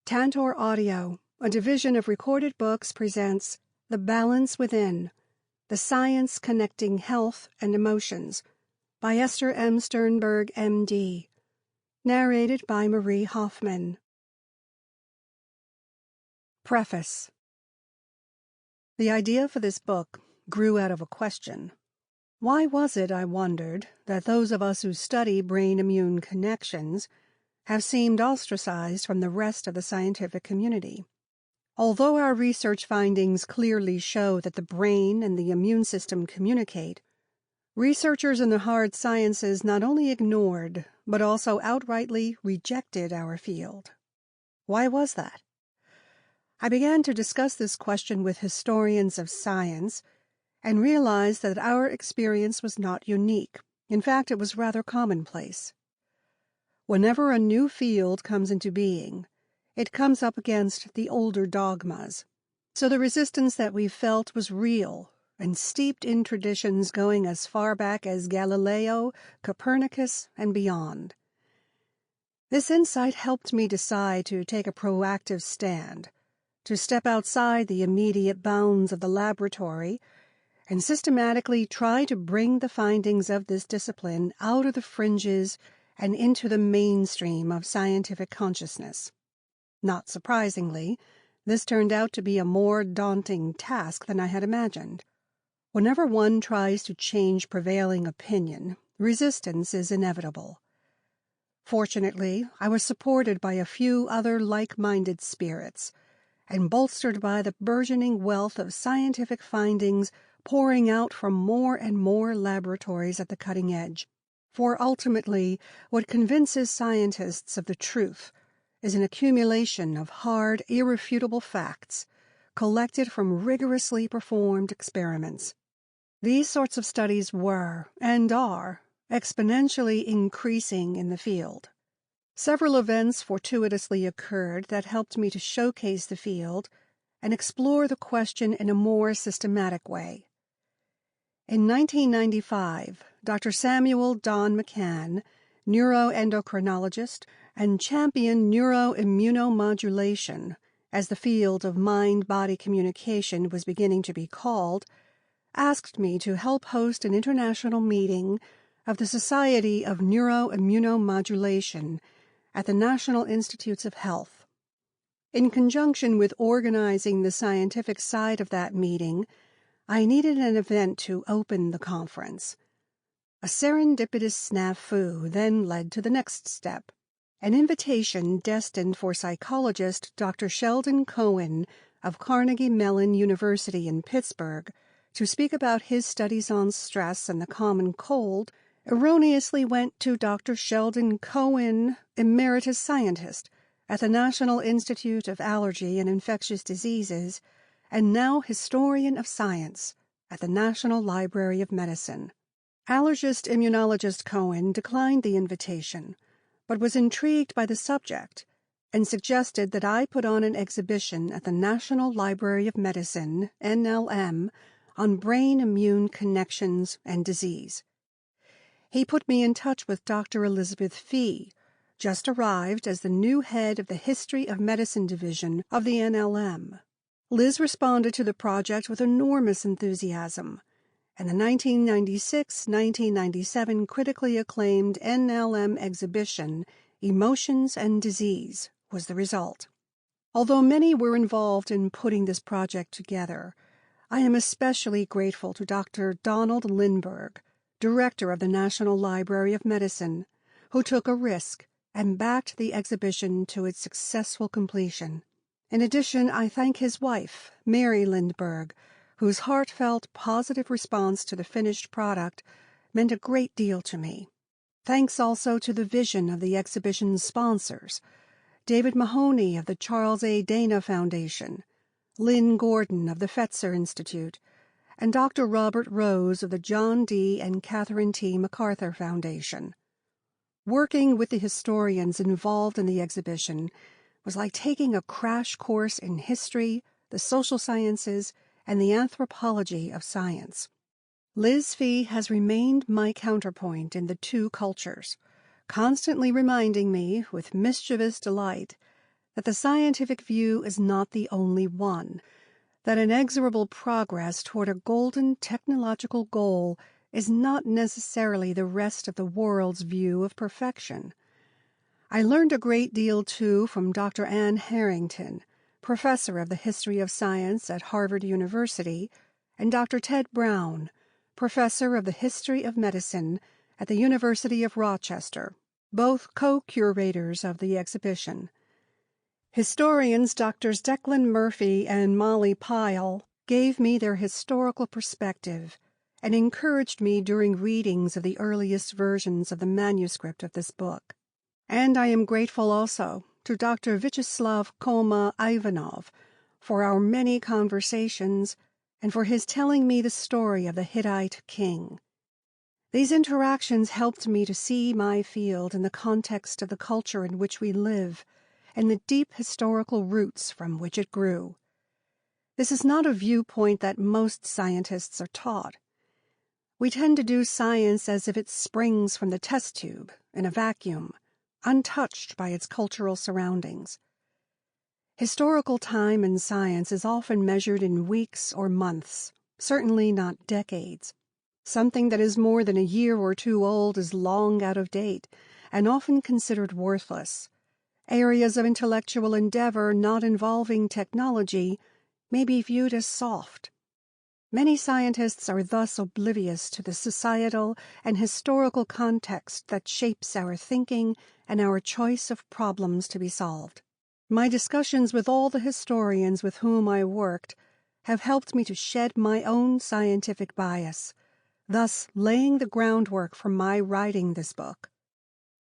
Tantor Audio, a division of Recorded Books, presents The Balance Within, The Science Connecting Health and Emotions by Esther M. Sternberg, M.D. Narrated by Marie Hoffman. Preface. The idea for this book grew out of a question. Why was it, I wondered, that those of us who study brain-immune connections have seemed ostracized from the rest of the scientific community? Although our research findings clearly show that the brain and the immune system communicate, researchers in the hard sciences not only ignored, but also outrightly rejected our field. Why was that? I began to discuss this question with historians of science and realized that our experience was not unique. In fact, it was rather commonplace. Whenever a new field comes into being, it comes up against the older dogmas. So the resistance that we felt was real and steeped in traditions going as far back as Galileo, Copernicus, and beyond. This insight helped me decide to take a proactive stand, to step outside the immediate bounds of the laboratory and systematically try to bring the findings of this discipline out of the fringes and into the mainstream of scientific consciousness. Not surprisingly, this turned out to be a more daunting task than I had imagined. Whenever one tries to change prevailing opinion, resistance is inevitable. Fortunately, I was supported by a few other like-minded spirits, and bolstered by the burgeoning wealth of scientific findings pouring out from more and more laboratories at the cutting edge. For ultimately, what convinces scientists of the truth is an accumulation of hard, irrefutable facts collected from rigorously performed experiments. These sorts of studies were, and are, exponentially increasing in the field. Several events fortuitously occurred that helped me to showcase the field and explore the question in a more systematic way. In 1995, Dr. Samuel Don McCann, neuroendocrinologist and champion neuroimmunomodulation, as the field of mind-body communication was beginning to be called, asked me to help host an international meeting of the Society of Neuroimmunomodulation at the National Institutes of Health. In conjunction with organizing the scientific side of that meeting, I needed an event to open the conference. A serendipitous snafu then led to the next step, an invitation destined for psychologist Dr. Sheldon Cohen of Carnegie Mellon University in Pittsburgh to speak about his studies on stress and the common cold erroneously went to Dr. Sheldon Cohen, emeritus scientist at the National Institute of Allergy and Infectious Diseases, and now historian of science at the National Library of Medicine. Allergist immunologist Cohen declined the invitation, but was intrigued by the subject and suggested that I put on an exhibition at the National Library of Medicine, NLM, on brain-immune connections and disease. He put me in touch with Dr. Elizabeth Fee, just arrived as the new head of the History of Medicine Division of the NLM. Liz responded to the project with enormous enthusiasm, and the 1996-1997 critically acclaimed NLM exhibition, Emotions and Disease, was the result. Although many were involved in putting this project together, I am especially grateful to Dr. Donald Lindbergh, director of the National Library of Medicine, who took a risk and backed the exhibition to its successful completion. In addition, I thank his wife, Mary Lindbergh, whose heartfelt, positive response to the finished product meant a great deal to me. Thanks also to the vision of the exhibition's sponsors, David Mahoney of the Charles A. Dana Foundation, Lynn Gordon of the Fetzer Institute, and Dr. Robert Rose of the John D. and Catherine T. MacArthur Foundation. Working with the historians involved in the exhibition was like taking a crash course in history, the social sciences, and the anthropology of science. Liz Fee has remained my counterpoint in the two cultures, constantly reminding me, with mischievous delight, that the scientific view is not the only one, that inexorable progress toward a golden technological goal is not necessarily the rest of the world's view of perfection. I learned a great deal, too, from Dr. Ann Harrington, professor of the history of science at Harvard University, and Dr. Ted Brown, professor of the history of medicine at the University of Rochester, both co-curators of the exhibition. Historians Drs. Declan Murphy and Molly Pyle gave me their historical perspective and encouraged me during readings of the earliest versions of the manuscript of this book. And I am grateful also to Dr. Vyacheslav Koma-Ivanov for our many conversations and for his telling me the story of the Hittite king. These interactions helped me to see my field in the context of the culture in which we live and the deep historical roots from which it grew. This is not a viewpoint that most scientists are taught. We tend to do science as if it springs from the test tube in a vacuum, untouched by its cultural surroundings. Historical time in science is often measured in weeks or months, certainly not decades. Something that is more than a year or two old is long out of date and often considered worthless. Areas of intellectual endeavor not involving technology may be viewed as soft. Many scientists are thus oblivious to the societal and historical context that shapes our thinking and our choice of problems to be solved. My discussions with all the historians with whom I worked have helped me to shed my own scientific bias, thus laying the groundwork for my writing this book.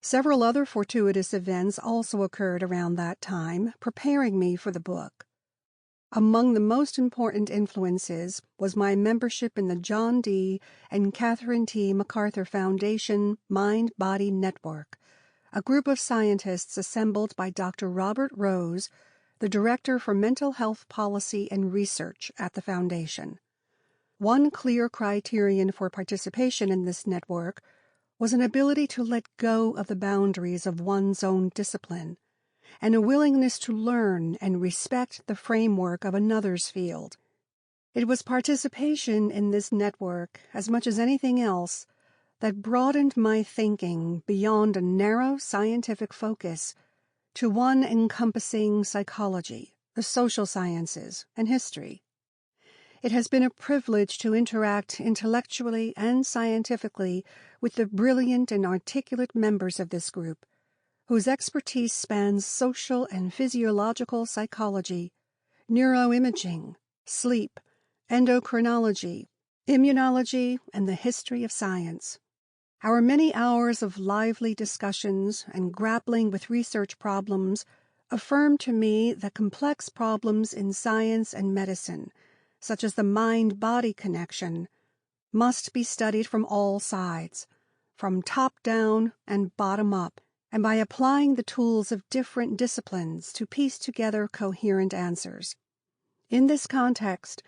Several other fortuitous events also occurred around that time, preparing me for the book. Among the most important influences was my membership in the John D. and Catherine T. MacArthur Foundation Mind-Body Network, a group of scientists assembled by Dr. Robert Rose, the Director for Mental Health Policy and Research at the Foundation. One clear criterion for participation in this network was an ability to let go of the boundaries of one's own discipline, and a willingness to learn and respect the framework of another's field. It was participation in this network, as much as anything else, that broadened my thinking beyond a narrow scientific focus to one encompassing psychology, the social sciences, and history. It has been a privilege to interact intellectually and scientifically with the brilliant and articulate members of this group, whose expertise spans social and physiological psychology, neuroimaging, sleep, endocrinology, immunology, and the history of science. Our many hours of lively discussions and grappling with research problems affirmed to me that complex problems in science and medicine, such as the mind-body connection, must be studied from all sides, from top down and bottom up, and by applying the tools of different disciplines to piece together coherent answers. In this context,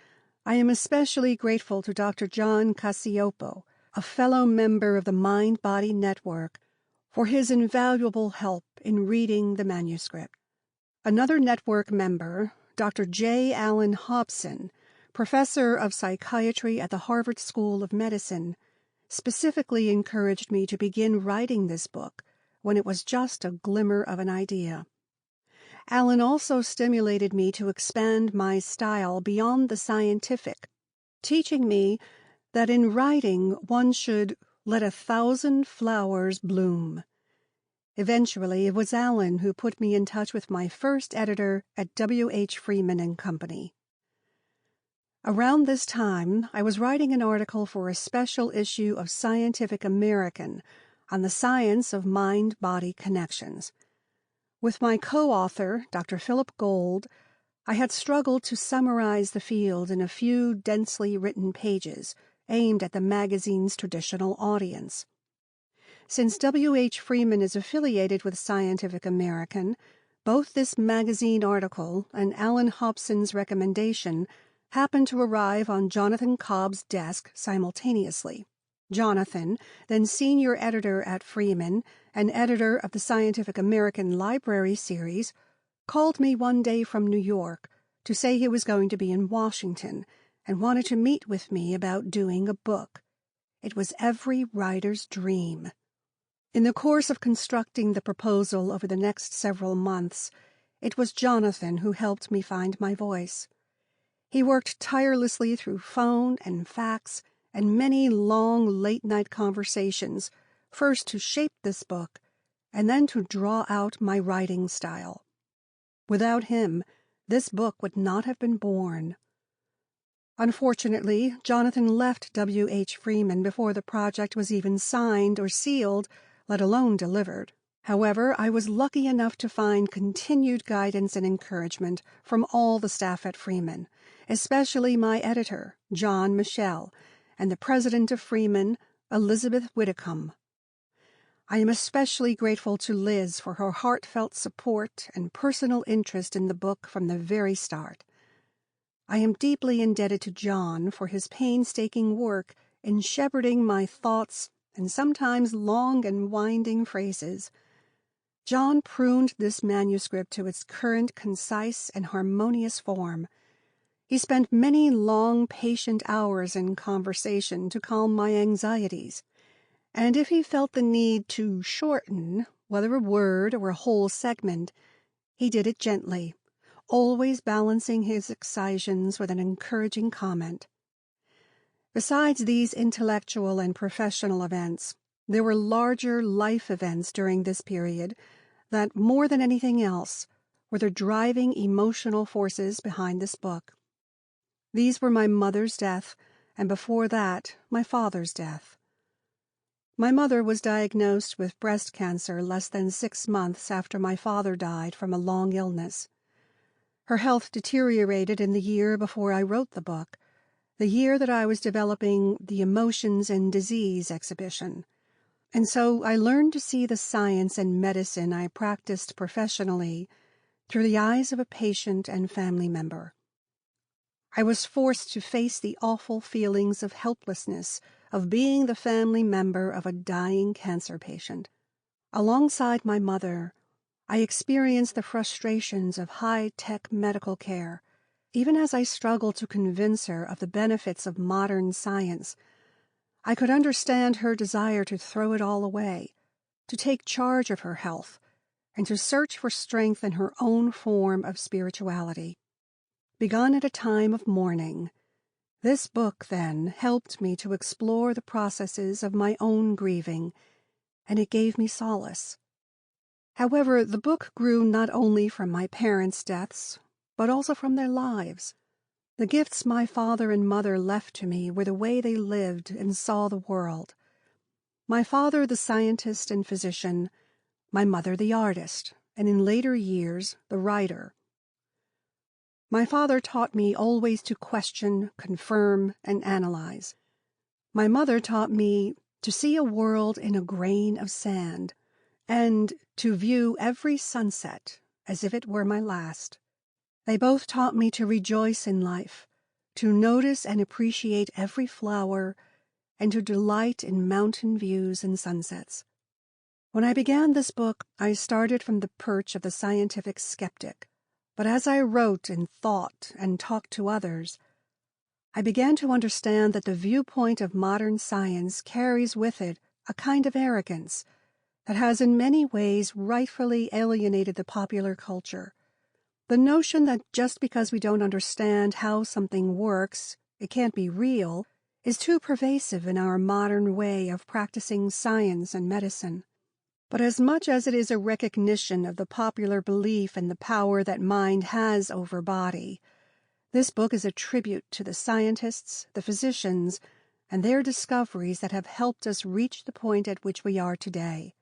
I am especially grateful to Dr. John Cacioppo, a fellow member of the Mind-Body Network, for his invaluable help in reading the manuscript. Another network member, Dr. J. Allen Hobson, professor of psychiatry at the Harvard School of Medicine, specifically encouraged me to begin writing this book when it was just a glimmer of an idea. Allen also stimulated me to expand my style beyond the scientific, teaching me that in writing one should let 1,000 flowers bloom. Eventually, it was Allen who put me in touch with my first editor at W.H. Freeman & Company. Around this time, I was writing an article for a special issue of Scientific American on the science of mind-body connections. With my co-author, Dr. Philip Gold, I had struggled to summarize the field in a few densely written pages aimed at the magazine's traditional audience. Since W.H. Freeman is affiliated with Scientific American, both this magazine article and Allen Hobson's recommendation happened to arrive on Jonathan Cobb's desk simultaneously. Jonathan, then senior editor at Freeman and editor of the Scientific American Library series, called me one day from New York to say he was going to be in Washington and wanted to meet with me about doing a book. It was every writer's dream. In the course of constructing the proposal over the next several months, it was Jonathan who helped me find my voice. He worked tirelessly through phone and fax and many long late-night conversations, first to shape this book and then to draw out my writing style. Without him, this book would not have been born. Unfortunately, Jonathan left W.H. Freeman before the project was even signed or sealed, let alone delivered. However, I was lucky enough to find continued guidance and encouragement from all the staff at Freeman, especially my editor, John Michel, and the president of Freeman, Elizabeth Whitcomb. I am especially grateful to Liz for her heartfelt support and personal interest in the book from the very start. I am deeply indebted to John for his painstaking work in shepherding my thoughts and sometimes long and winding phrases. John pruned this manuscript to its current concise and harmonious form. He spent many long, patient hours in conversation to calm my anxieties, and if he felt the need to shorten, whether a word or a whole segment, he did it gently, always balancing his excisions with an encouraging comment. Besides these intellectual and professional events, there were larger life events during this period that, more than anything else, were the driving emotional forces behind this book. These were my mother's death, and before that, my father's death. My mother was diagnosed with breast cancer less than 6 months after my father died from a long illness. Her health deteriorated in the year before I wrote the book, the year that I was developing the Emotions and Disease exhibition. And so I learned to see the science and medicine I practiced professionally through the eyes of a patient and family member. I was forced to face the awful feelings of helplessness of being the family member of a dying cancer patient. Alongside my mother, I experienced the frustrations of high-tech medical care. Even as I struggled to convince her of the benefits of modern science, I could understand her desire to throw it all away, to take charge of her health, and to search for strength in her own form of spirituality. Begun at a time of mourning, this book, then, helped me to explore the processes of my own grieving, and it gave me solace. However, the book grew not only from my parents' deaths, but also from their lives. The gifts my father and mother left to me were the way they lived and saw the world. My father the scientist and physician, my mother the artist, and in later years the writer. My father taught me always to question, confirm, and analyze. My mother taught me to see a world in a grain of sand, and to view every sunset as if it were my last. They both taught me to rejoice in life, to notice and appreciate every flower, and to delight in mountain views and sunsets. When I began this book, I started from the perch of the scientific skeptic, but as I wrote and thought and talked to others, I began to understand that the viewpoint of modern science carries with it a kind of arrogance that has in many ways rightfully alienated the popular culture. The notion that just because we don't understand how something works, it can't be real, is too pervasive in our modern way of practicing science and medicine. But as much as it is a recognition of the popular belief in the power that mind has over body, this book is a tribute to the scientists, the physicians, and their discoveries that have helped us reach the point at which we are today.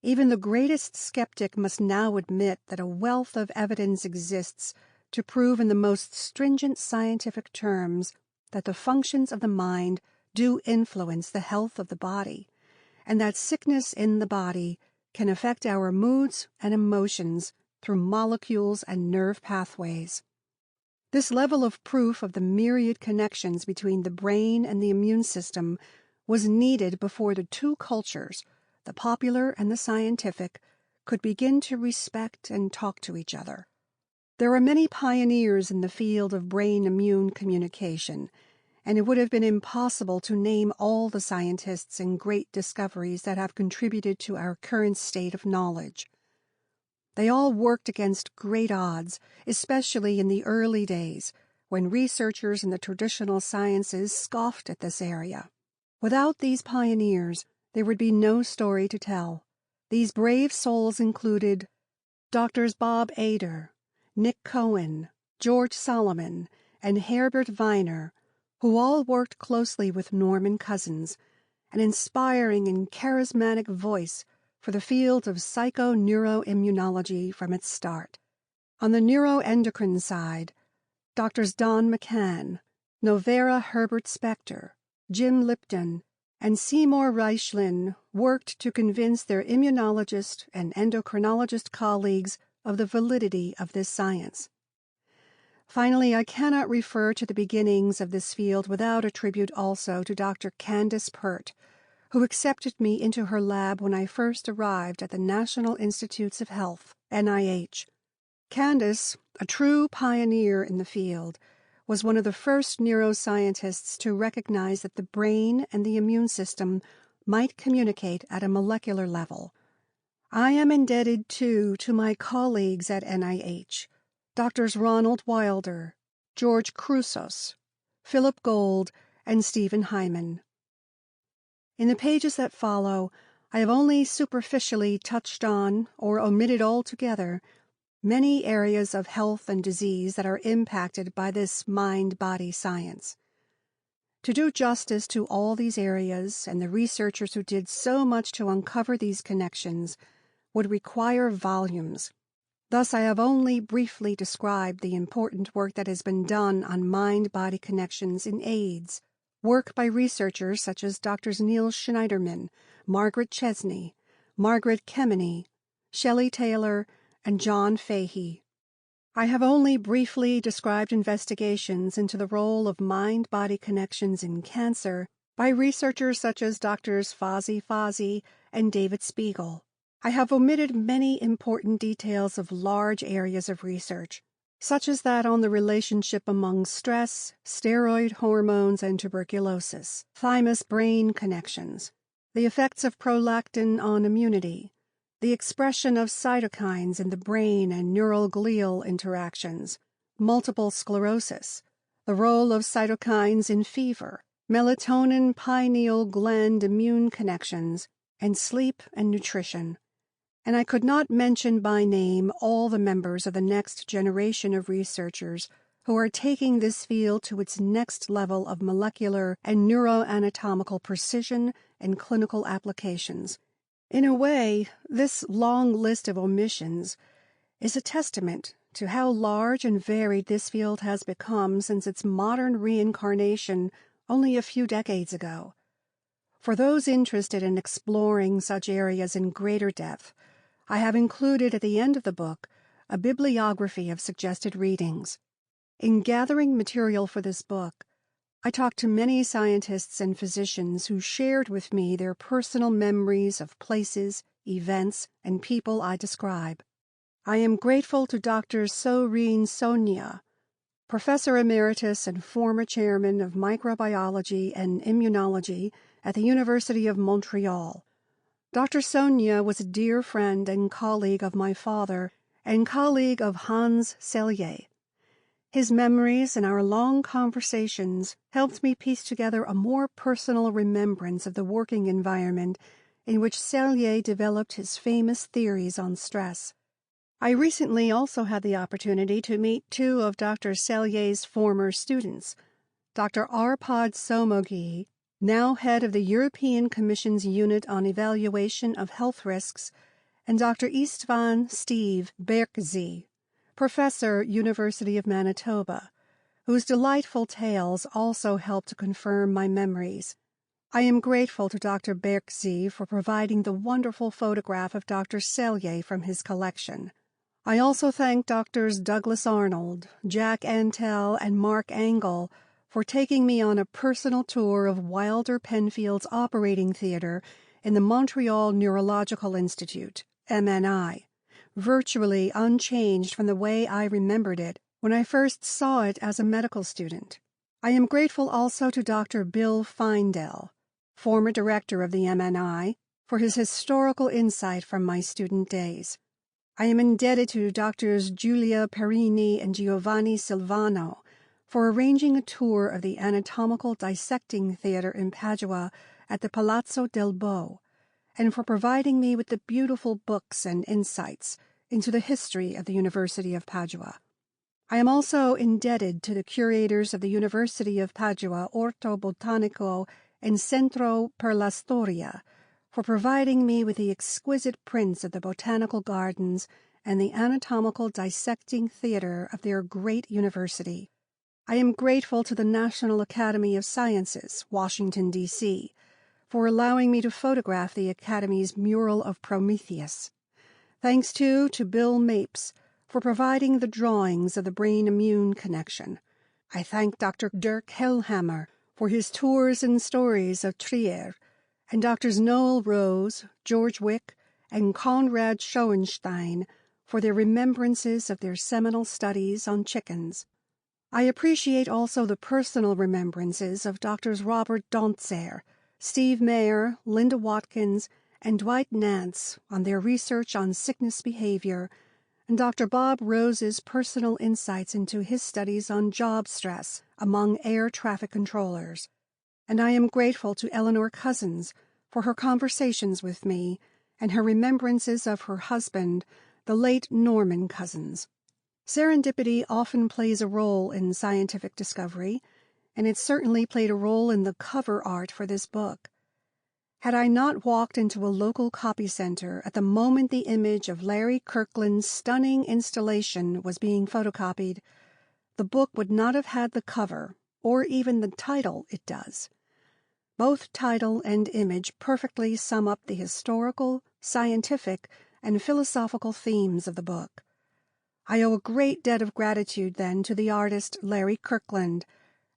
Even the greatest skeptic must now admit that a wealth of evidence exists to prove in the most stringent scientific terms that the functions of the mind do influence the health of the body, and that sickness in the body can affect our moods and emotions through molecules and nerve pathways. This level of proof of the myriad connections between the brain and the immune system was needed before the two cultures, the popular and the scientific, could begin to respect and talk to each other. There are many pioneers in the field of brain-immune communication, and it would have been impossible to name all the scientists and great discoveries that have contributed to our current state of knowledge. They all worked against great odds, especially in the early days, when researchers in the traditional sciences scoffed at this area. Without these pioneers, there would be no story to tell. These brave souls included Drs. Bob Ader, Nick Cohen, George Solomon, and Herbert Weiner, who all worked closely with Norman Cousins, an inspiring and charismatic voice for the field of psychoneuroimmunology from its start. On the neuroendocrine side, Drs. Don McCann, Novera Herbert Specter, Jim Lipton, and Seymour Reichlin worked to convince their immunologist and endocrinologist colleagues of the validity of this science. Finally, I cannot refer to the beginnings of this field without a tribute also to Dr. Candace Pert, who accepted me into her lab when I first arrived at the National Institutes of Health, NIH. Candace, a true pioneer in the field, was one of the first neuroscientists to recognize that the brain and the immune system might communicate at a molecular level. I am indebted, too, to my colleagues at NIH, Drs. Ronald Wilder, George Crusos, Philip Gold, and Stephen Hyman. In the pages that follow, I have only superficially touched on, or omitted altogether, many areas of health and disease that are impacted by this mind-body science. To do justice to all these areas and the researchers who did so much to uncover these connections would require volumes. Thus, I have only briefly described the important work that has been done on mind-body connections in AIDS, work by researchers such as Drs. Neil Schneiderman, Margaret Chesney, Margaret Kemeny, Shelley Taylor, and John Fahey. I have only briefly described investigations into the role of mind-body connections in cancer by researchers such as Drs. Fozzie Fozzie and David Spiegel. I have omitted many important details of large areas of research, such as that on the relationship among stress, steroid hormones, and tuberculosis, thymus-brain connections, the effects of prolactin on immunity, the expression of cytokines in the brain and neural-glial interactions, multiple sclerosis, the role of cytokines in fever, melatonin pineal gland immune connections, and sleep and nutrition. And I could not mention by name all the members of the next generation of researchers who are taking this field to its next level of molecular and neuroanatomical precision and clinical applications. In a way, this long list of omissions is a testament to how large and varied this field has become since its modern reincarnation only a few decades ago. For those interested in exploring such areas in greater depth, I have included at the end of the book a bibliography of suggested readings. In gathering material for this book, I talked to many scientists and physicians who shared with me their personal memories of places, events, and people I describe. I am grateful to Dr. Sorin Sonia, Professor Emeritus and former Chairman of Microbiology and Immunology at the University of Montreal. Dr. Sonia was a dear friend and colleague of my father and colleague of Hans Selye. His memories and our long conversations helped me piece together a more personal remembrance of the working environment in which Selye developed his famous theories on stress. I recently also had the opportunity to meet two of Dr. Selye's former students, Dr. Arpad Somogi, now head of the European Commission's Unit on Evaluation of Health Risks, and Dr. Istvan Steve Berkzy, Professor, University of Manitoba, whose delightful tales also helped to confirm my memories. I am grateful to Dr. Berkzy for providing the wonderful photograph of Dr. Selye from his collection. I also thank Drs. Douglas Arnold, Jack Antel, and Mark Angle for taking me on a personal tour of Wilder Penfield's operating theater in the Montreal Neurological Institute, MNI, virtually unchanged from the way I remembered it when I first saw it as a medical student. I am grateful also to Dr. Bill Findell, former director of the MNI, for his historical insight from my student days. I am indebted to Drs. Giulia Perini and Giovanni Silvano for arranging a tour of the anatomical dissecting theater in Padua at the Palazzo del Bo, and for providing me with the beautiful books and insights into the history of the University of Padua. I am also indebted to the curators of the University of Padua Orto Botanico and Centro per la Storia for providing me with the exquisite prints of the botanical gardens and the anatomical dissecting theater of their great university. I am grateful to the National Academy of Sciences, Washington, D.C., for allowing me to photograph the Academy's mural of Prometheus. Thanks, too, to Bill Mapes for providing the drawings of the brain-immune connection. I thank Dr. Dirk Hellhammer for his tours and stories of Trier, and Drs. Noel Rose, George Wick, and Conrad Schoenstein for their remembrances of their seminal studies on chickens. I appreciate also the personal remembrances of Drs. Robert Dontzer, Steve Mayer, Linda Watkins, and Dwight Nance on their research on sickness behavior, and Dr. Bob Rose's personal insights into his studies on job stress among air traffic controllers. And I am grateful to Eleanor Cousins for her conversations with me and her remembrances of her husband, the late Norman Cousins. Serendipity often plays a role in scientific discovery, and it certainly played a role in the cover art for this book. Had I not walked into a local copy center at the moment the image of Larry Kirkland's stunning installation was being photocopied, the book would not have had the cover, or even the title it does. Both title and image perfectly sum up the historical, scientific, and philosophical themes of the book. I owe a great debt of gratitude, then, to the artist Larry Kirkland,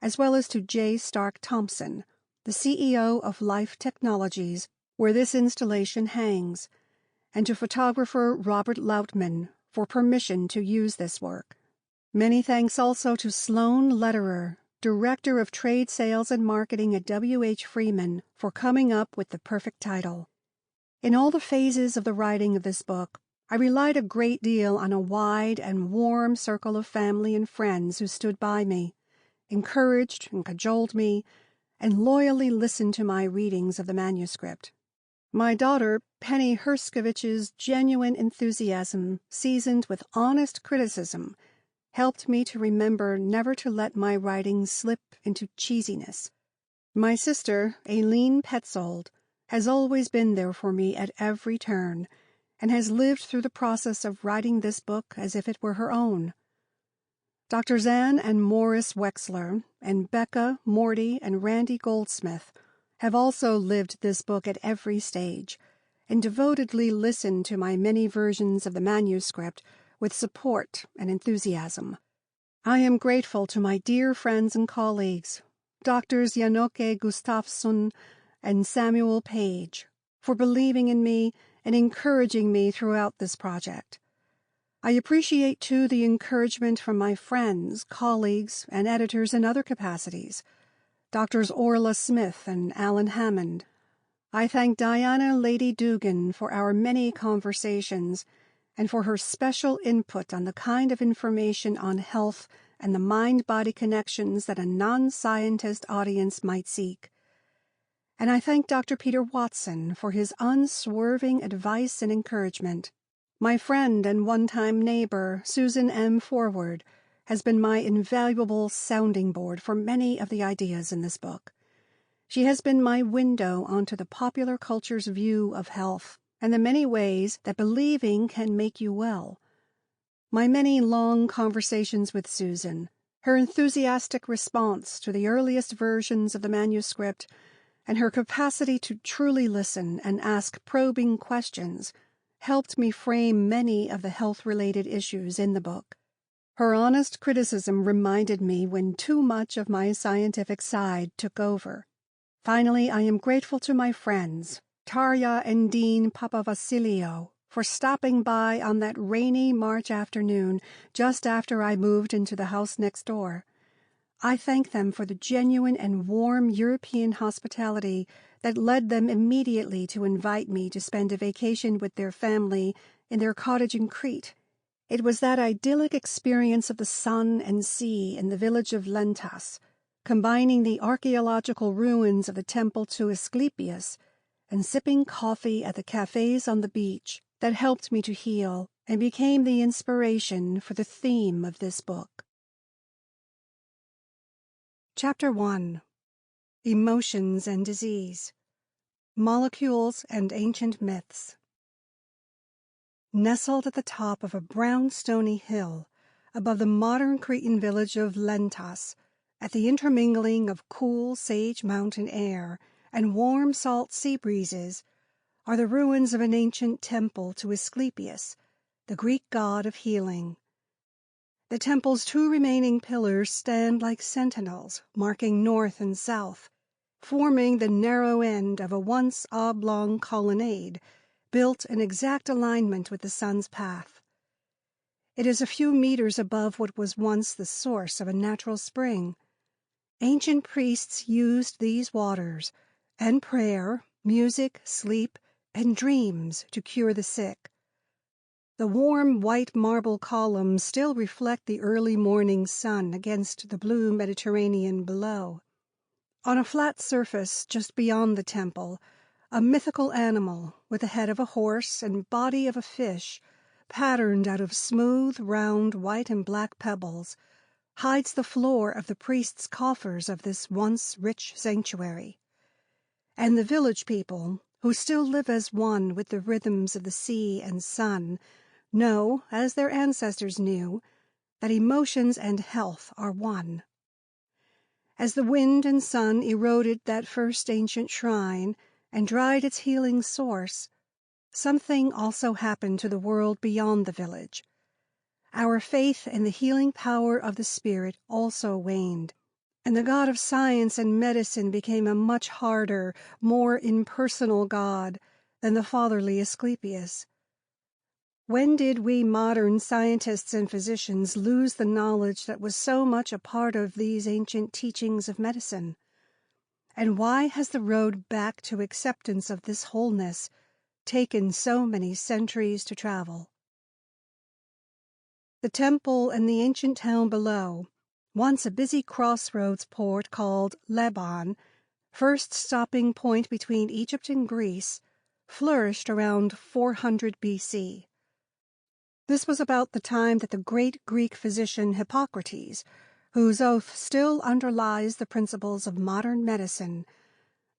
as well as to J. Stark Thompson, the CEO of Life Technologies, where this installation hangs, and to photographer Robert Lautman for permission to use this work. Many thanks also to Sloan Lederer, Director of Trade Sales and Marketing at W.H. Freeman, for coming up with the perfect title. In all the phases of the writing of this book, I relied a great deal on a wide and warm circle of family and friends who stood by me, encouraged and cajoled me, and loyally listened to my readings of the manuscript. My daughter, Penny Herskovich's genuine enthusiasm, seasoned with honest criticism, helped me to remember never to let my writing slip into cheesiness. My sister, Aileen Petzold, has always been there for me at every turn, and has lived through the process of writing this book as if it were her own. Dr. Zan and Morris Wexler, and Becca, Morty, and Randy Goldsmith have also lived this book at every stage, and devotedly listened to my many versions of the manuscript with support and enthusiasm. I am grateful to my dear friends and colleagues, Drs. Janoke Gustafsson and Samuel Page, for believing in me and encouraging me throughout this project. I appreciate, too, the encouragement from my friends, colleagues, and editors in other capacities, Drs. Orla Smith and Alan Hammond. I thank Diana Lady Dugan for our many conversations and for her special input on the kind of information on health and the mind-body connections that a non-scientist audience might seek. And I thank Dr. Peter Watson for his unswerving advice and encouragement. My friend and one-time neighbor, Susan M. Forward, has been my invaluable sounding board for many of the ideas in this book. She has been my window onto the popular culture's view of health and the many ways that believing can make you well. My many long conversations with Susan, her enthusiastic response to the earliest versions of the manuscript, and her capacity to truly listen and ask probing questions helped me frame many of the health-related issues in the book. Her honest criticism reminded me when too much of my scientific side took over. Finally, I am grateful to my friends, Tarja and Dean Papavasilio, for stopping by on that rainy March afternoon just after I moved into the house next door. I thank them for the genuine and warm European hospitality that led them immediately to invite me to spend a vacation with their family in their cottage in Crete. It was that idyllic experience of the sun and sea in the village of Lentas, combining the archaeological ruins of the temple to Asclepius and sipping coffee at the cafes on the beach, that helped me to heal and became the inspiration for the theme of this book. Chapter 1. Emotions and Disease. Molecules and Ancient Myths. Nestled at the top of a brown stony hill above the modern Cretan village of Lentas, at the intermingling of cool sage mountain air and warm salt sea breezes, are the ruins of an ancient temple to Asclepius, the Greek god of healing. The temple's two remaining pillars stand like sentinels, marking north and south, forming the narrow end of a once oblong colonnade, built in exact alignment with the sun's path. It is a few meters above what was once the source of a natural spring. Ancient priests used these waters, and prayer, music, sleep, and dreams to cure the sick. The warm white marble columns still reflect the early morning sun against the blue Mediterranean below. On a flat surface just beyond the temple, a mythical animal with the head of a horse and body of a fish, patterned out of smooth, round, white and black pebbles, hides the floor of the priests' coffers of this once rich sanctuary. And the village people, who still live as one with the rhythms of the sea and sun, know, as their ancestors knew, that emotions and health are one. As the wind and sun eroded that first ancient shrine and dried its healing source, something also happened to the world beyond the village. Our faith in the healing power of the spirit also waned, and the god of science and medicine became a much harder, more impersonal god than the fatherly Asclepius. When did we modern scientists and physicians lose the knowledge that was so much a part of these ancient teachings of medicine? And why has the road back to acceptance of this wholeness taken so many centuries to travel? The temple and the ancient town below, once a busy crossroads port called Lebanon, first stopping point between Egypt and Greece, flourished around 400 B.C. This was about the time that the great Greek physician Hippocrates, whose oath still underlies the principles of modern medicine,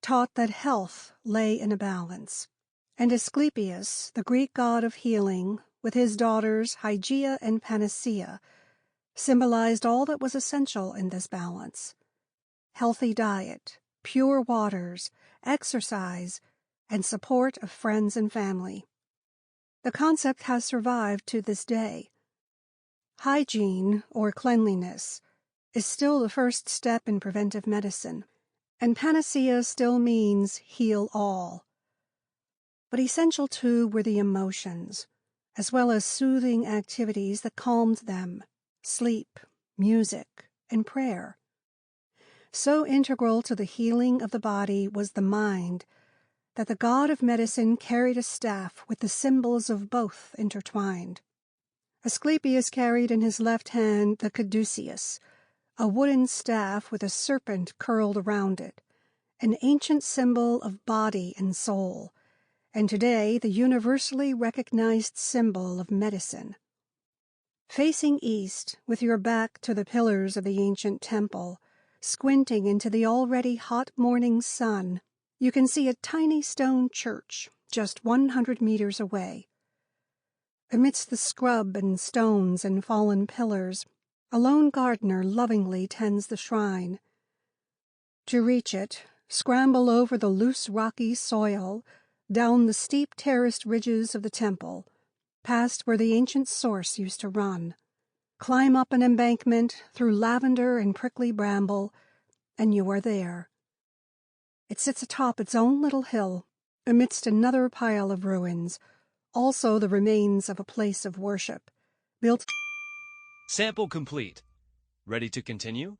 taught that health lay in a balance. And Asclepius, the Greek god of healing, with his daughters Hygeia and Panacea, symbolized all that was essential in this balance: healthy diet, pure waters, exercise, and support of friends and family. The concept has survived to this day. Hygiene, or cleanliness, is still the first step in preventive medicine, and panacea still means heal all. But essential too were the emotions, as well as soothing activities that calmed them: sleep, music, and prayer. So integral to the healing of the body was the mind that the god of medicine carried a staff with the symbols of both intertwined. Asclepius carried in his left hand the caduceus, a wooden staff with a serpent curled around it, an ancient symbol of body and soul, and today the universally recognized symbol of medicine. Facing east, with your back to the pillars of the ancient temple, squinting into the already hot morning sun, you can see a tiny stone church just 100 meters away. Amidst the scrub and stones and fallen pillars, a lone gardener lovingly tends the shrine. To reach it, scramble over the loose rocky soil, down the steep terraced ridges of the temple, past where the ancient source used to run. Climb up an embankment through lavender and prickly bramble, and you are there. It sits atop its own little hill, amidst another pile of ruins, also the remains of a place of worship, built. Sample complete. Ready to continue?